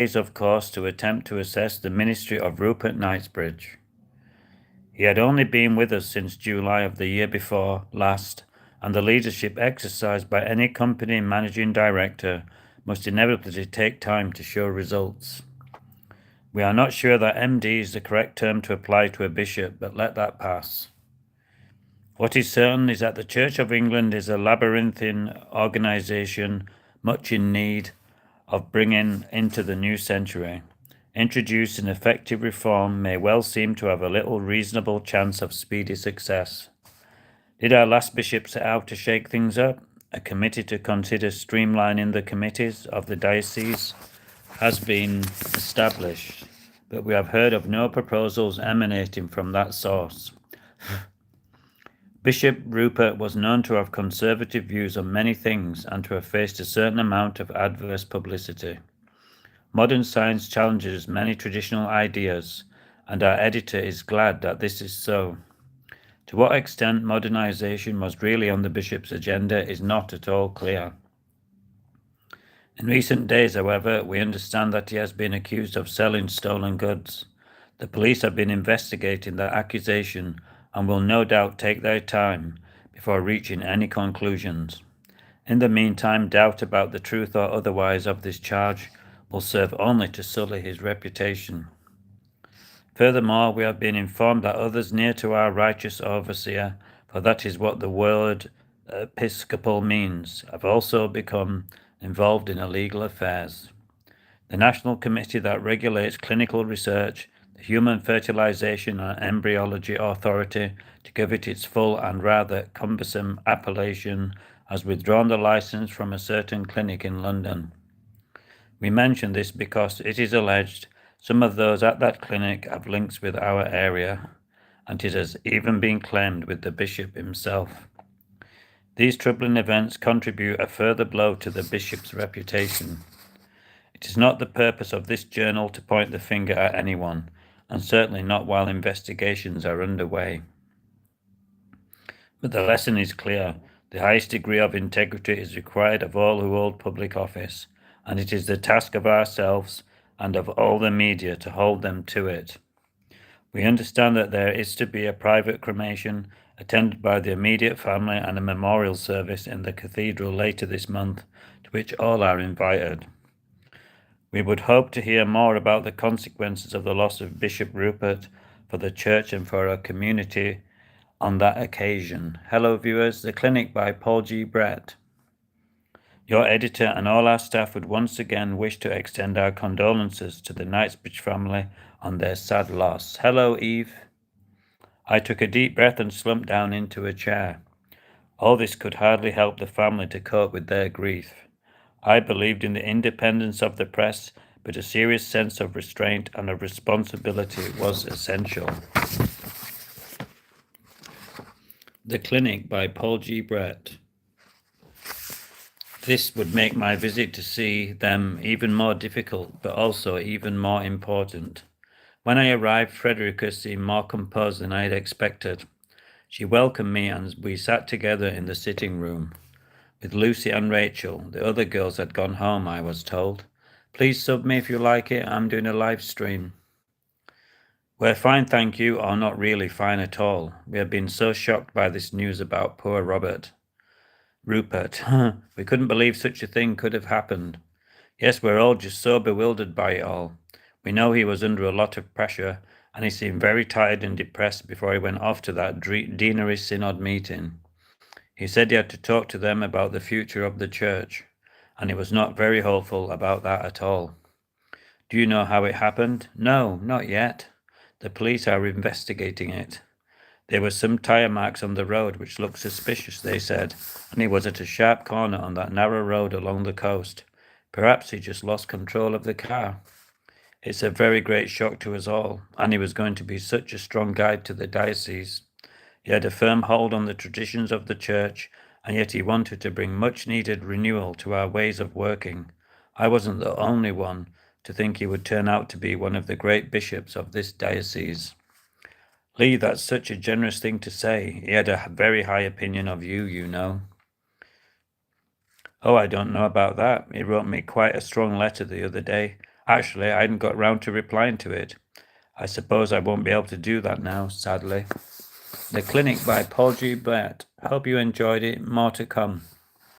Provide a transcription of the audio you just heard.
is, of course, to attempt to assess the ministry of Rupert Knightsbridge. He had only been with us since July of the year before last, and the leadership exercised by any company managing director must inevitably take time to show results. We are not sure that MD is the correct term to apply to a bishop, but let that pass. What is certain is that the Church of England is a labyrinthine organisation much in need of bringing into the new century. Introducing effective reform may well seem to have a little reasonable chance of speedy success. Did our last bishop set out to shake things up? A committee to consider streamlining the committees of the diocese has been established, but we have heard of no proposals emanating from that source. Bishop Rupert was known to have conservative views on many things and to have faced a certain amount of adverse publicity. Modern science challenges many traditional ideas, and our editor is glad that this is so. To what extent modernization was really on the bishop's agenda is not at all clear. In recent days, however, we understand that he has been accused of selling stolen goods. The police have been investigating that accusation and will no doubt take their time before reaching any conclusions. In the meantime, doubt about the truth or otherwise of this charge will serve only to sully his reputation. Furthermore, we have been informed that others near to our righteous overseer, for that is what the word episcopal means, have also become involved in illegal affairs. The National Committee that regulates clinical research, the Human Fertilization and Embryology Authority, to give it its full and rather cumbersome appellation, has withdrawn the license from a certain clinic in London. We mention this because it is alleged some of those at that clinic have links with our area, and it has even been claimed with the bishop himself. These troubling events contribute a further blow to the bishop's reputation. It is not the purpose of this journal to point the finger at anyone, and certainly not while investigations are underway. But the lesson is clear. The highest degree of integrity is required of all who hold public office, and it is the task of ourselves and of all the media to hold them to it. We understand that there is to be a private cremation attended by the immediate family and a memorial service in the cathedral later this month, to which all are invited. We would hope to hear more about the consequences of the loss of Bishop Rupert for the church and for our community on that occasion. Hello viewers, The Clinic by Paul G. Brett. Your editor and all our staff would once again wish to extend our condolences to the Knightsbridge family on their sad loss. Hello, Eve. I took a deep breath and slumped down into a chair. All this could hardly help the family to cope with their grief. I believed in the independence of the press, but a serious sense of restraint and of responsibility was essential. The Clinic by Paul G. Brett. This would make my visit to see them even more difficult, but also even more important. When I arrived, Frederica seemed more composed than I had expected. She welcomed me and we sat together in the sitting room. With Lucy and Rachel, the other girls had gone home, I was told. Please sub me if you like it, I'm doing a live stream. We're fine, thank you, or not really fine at all. We have been so shocked by this news about poor Rupert. We couldn't believe such a thing could have happened. Yes, we're all just so bewildered by it all. We know he was under a lot of pressure, and he seemed very tired and depressed before he went off to that deanery synod meeting. He said he had to talk to them about the future of the church, and he was not very hopeful about that at all. Do you know how it happened? No, not yet. The police are investigating it. There were some tire marks on the road which looked suspicious, they said, and he was at a sharp corner on that narrow road along the coast. Perhaps he just lost control of the car. It's a very great shock to us all, and he was going to be such a strong guide to the diocese. He had a firm hold on the traditions of the church, and yet he wanted to bring much-needed renewal to our ways of working. I wasn't the only one to think he would turn out to be one of the great bishops of this diocese. Lee, that's such a generous thing to say. He had a very high opinion of you, you know. Oh, I don't know about that. He wrote me quite a strong letter the other day. Actually, I hadn't got round to replying to it. I suppose I won't be able to do that now, sadly. The Clinic by Paul G. Blatt. Hope you enjoyed it. More to come.